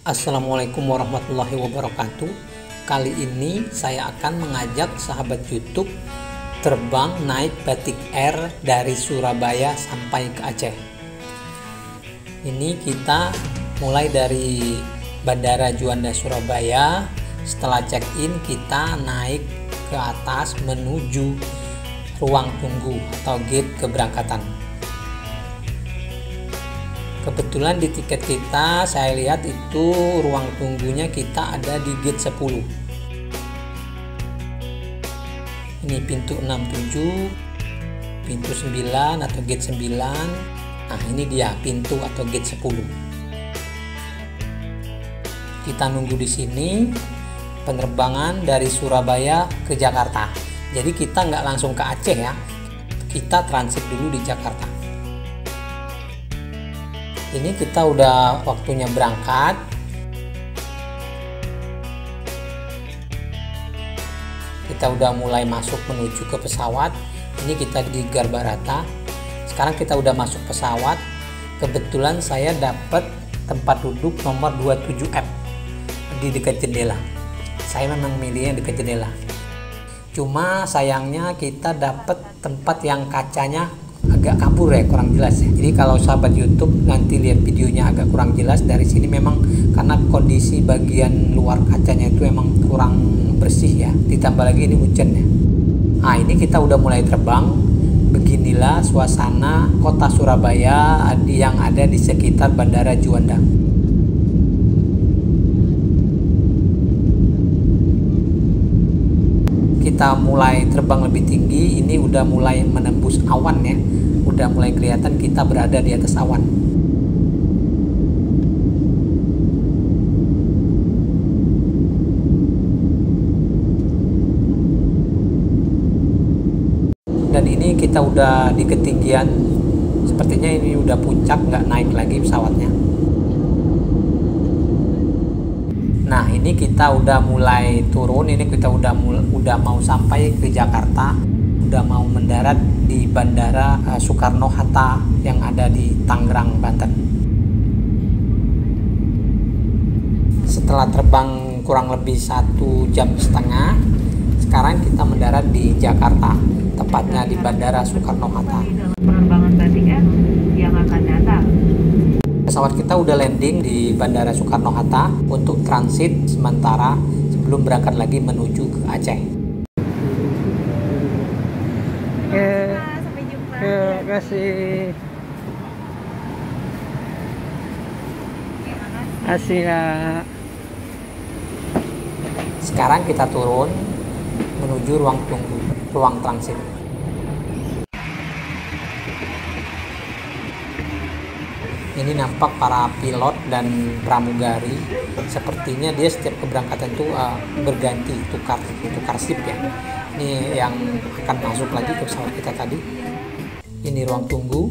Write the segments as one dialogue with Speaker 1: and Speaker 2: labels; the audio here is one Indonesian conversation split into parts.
Speaker 1: Assalamualaikum warahmatullahi wabarakatuh. Kali ini saya akan mengajak sahabat YouTube terbang naik Batik Air dari Surabaya sampai ke Aceh. Ini kita mulai dari Bandara Juanda Surabaya. Setelah check-in kita naik ke atas menuju ruang tunggu atau gate keberangkatan. Kebetulan di tiket kita saya lihat itu ruang tunggunya kita ada di gate 10. Ini pintu 67, pintu 9 atau gate 9. Nah, ini dia pintu atau gate 10. Kita nunggu di sini penerbangan dari Surabaya ke Jakarta. Jadi kita nggak langsung ke Aceh ya. Kita transit dulu di Jakarta. Ini kita udah waktunya berangkat. Kita udah mulai masuk menuju ke pesawat. Ini kita di Garbarata. Sekarang kita udah masuk pesawat. Kebetulan saya dapat tempat duduk nomor 27F di dekat jendela. Saya memang milihnya dekat jendela. Cuma sayangnya kita dapat tempat yang kacanya agak kabur ya, kurang jelas ya. Jadi kalau sahabat YouTube nanti lihat videonya agak kurang jelas dari sini memang karena kondisi bagian luar kacanya itu memang kurang bersih ya. Ditambah lagi ini hujan ya. Nah, ini kita udah mulai terbang. Beginilah suasana kota Surabaya yang ada di sekitar Bandara Juanda. Kita mulai terbang lebih tinggi, ini udah mulai menembus awan ya, udah mulai kelihatan kita berada di atas awan. Dan ini kita udah di ketinggian, sepertinya ini udah puncak, nggak naik lagi pesawatnya. Nah, ini kita udah mulai turun, ini kita udah mau sampai ke Jakarta, udah mau mendarat di Bandara Soekarno-Hatta yang ada di Tangerang, Banten. Setelah terbang kurang lebih 1,5 jam, sekarang kita mendarat di Jakarta, tepatnya di Bandara Soekarno-Hatta.
Speaker 2: Penerbangan Batik Air yang akan datang.
Speaker 1: Pesawat kita udah landing di Bandara Soekarno-Hatta untuk transit sementara sebelum berangkat lagi menuju ke Aceh.
Speaker 2: Sampai jumpa.
Speaker 1: Terima kasih. Kasih ya. Sekarang kita turun menuju ruang tunggu, ruang transit. Ini nampak para pilot dan pramugari, sepertinya dia setiap keberangkatan itu berganti, tukar shift ya. Ini yang akan masuk lagi ke pesawat kita tadi. Ini ruang tunggu,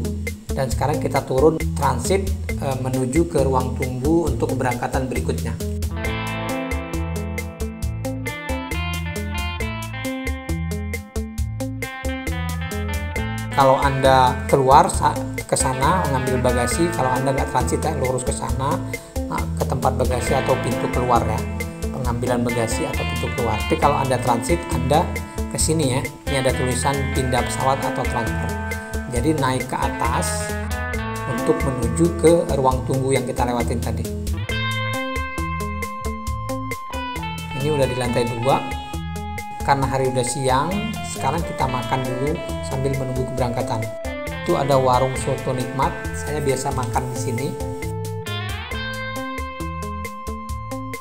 Speaker 1: dan sekarang kita turun transit menuju ke ruang tunggu untuk keberangkatan berikutnya. Kalau Anda keluar ke sana mengambil bagasi, kalau Anda nggak transit ya, lurus ke sana ke tempat bagasi atau pintu keluar ya, pengambilan bagasi atau pintu keluar. Tapi kalau Anda transit, Anda ke sini ya, ini ada tulisan pindah pesawat atau transfer. Jadi naik ke atas untuk menuju ke ruang tunggu yang kita lewatin tadi. Ini udah di lantai 2. Karena hari udah siang, sekarang kita makan dulu sambil menunggu keberangkatan. Itu ada warung soto nikmat, saya biasa makan di sini.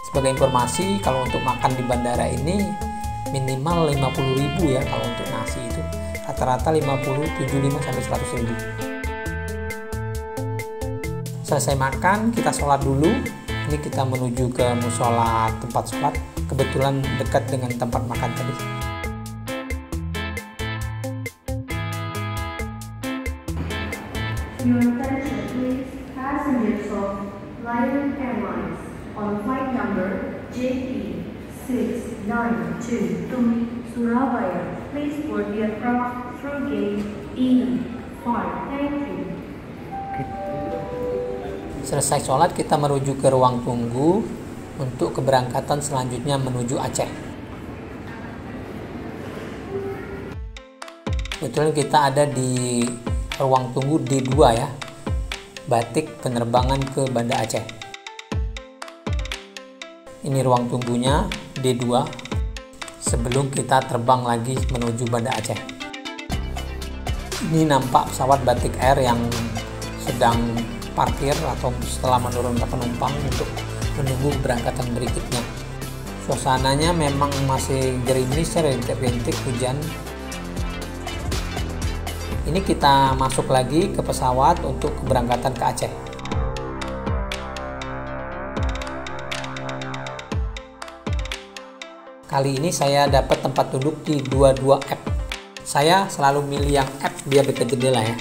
Speaker 1: Sebagai informasi, kalau untuk makan di bandara ini minimal 50.000 ya kalau untuk nasi itu. Rata-rata 50, 75 sampai 100.000. Selesai makan, kita sholat dulu. Ini kita menuju ke musola tempat sholat. Kebetulan dekat dengan tempat makan tadi.
Speaker 3: Your attention please, passengers of Lion Airlines on flight number JP692 to Surabaya. Please board the aircraft through gate E5. Thank you.
Speaker 1: Selesai sholat, kita menuju ke ruang tunggu untuk keberangkatan selanjutnya menuju Aceh. Kebetulan kita ada di ruang tunggu D2 ya, batik penerbangan ke Banda Aceh. Ini ruang tunggunya D2 sebelum kita terbang lagi menuju Banda Aceh. Ini nampak pesawat Batik Air yang sedang parkir atau setelah menurunkan penumpang untuk menunggu keberangkatan berikutnya. Suasananya memang masih gerimis, rintik-rintik hujan. Ini kita masuk lagi ke pesawat untuk keberangkatan ke Aceh. Kali ini saya dapat tempat duduk di 22F. Saya selalu milih yang F biar dekat jendela ya.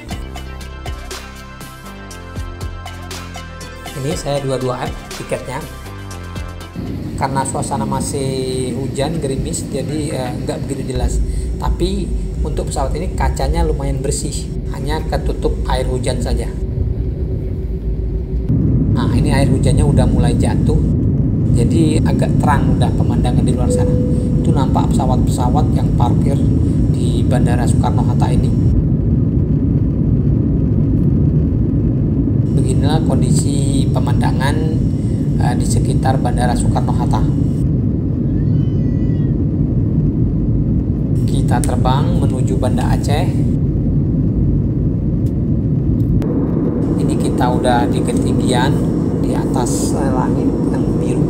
Speaker 1: Ini saya 22F tiketnya. Karena suasana masih hujan gerimis, jadi nggak begitu jelas. Tapi untuk pesawat ini kacanya lumayan bersih, hanya ketutup air hujan saja. Nah, ini air hujannya udah mulai jatuh, jadi agak terang udah pemandangan di luar sana. Itu nampak pesawat-pesawat yang parkir di Bandara Soekarno-Hatta ini. Beginilah kondisi pemandangan di sekitar Bandara Soekarno-Hatta. Kita terbang menuju Banda Aceh. Ini kita udah di ketinggian di atas langit yang biru.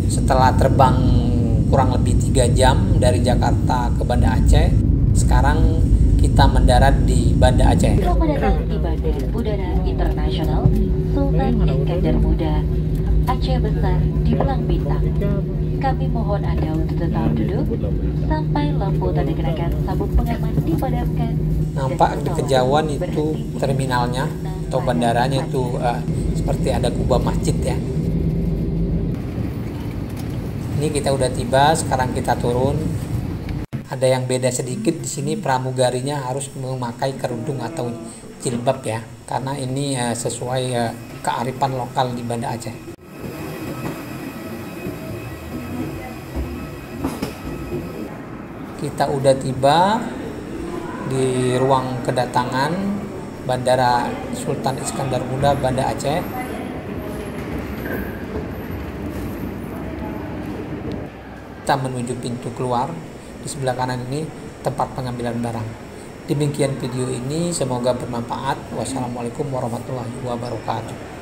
Speaker 1: Setelah terbang kurang lebih 3 jam dari Jakarta ke Banda Aceh, sekarang kita mendarat di Banda Aceh.
Speaker 4: Selamat datang di Bandara Udara Internasional Sultan Iskandar Muda, Aceh Besar di Belang Bintang. Kami mohon Anda untuk tetap duduk sampai lampu tanda gerakan sabuk pengaman dipadamkan.
Speaker 1: Nampak di kejauhan itu terminalnya atau bandaranya itu seperti ada kubah masjid ya. Ini kita udah tiba, sekarang kita turun. Ada yang beda sedikit di sini, pramugarinya harus memakai kerudung atau jilbab ya, karena ini sesuai kearifan lokal di Banda Aceh. Kita udah tiba di ruang kedatangan Bandara Sultan Iskandar Muda Banda Aceh. Kita menuju pintu keluar. Di sebelah kanan ini tempat pengambilan barang. Demikian video ini, semoga bermanfaat. Wassalamualaikum warahmatullahi wabarakatuh.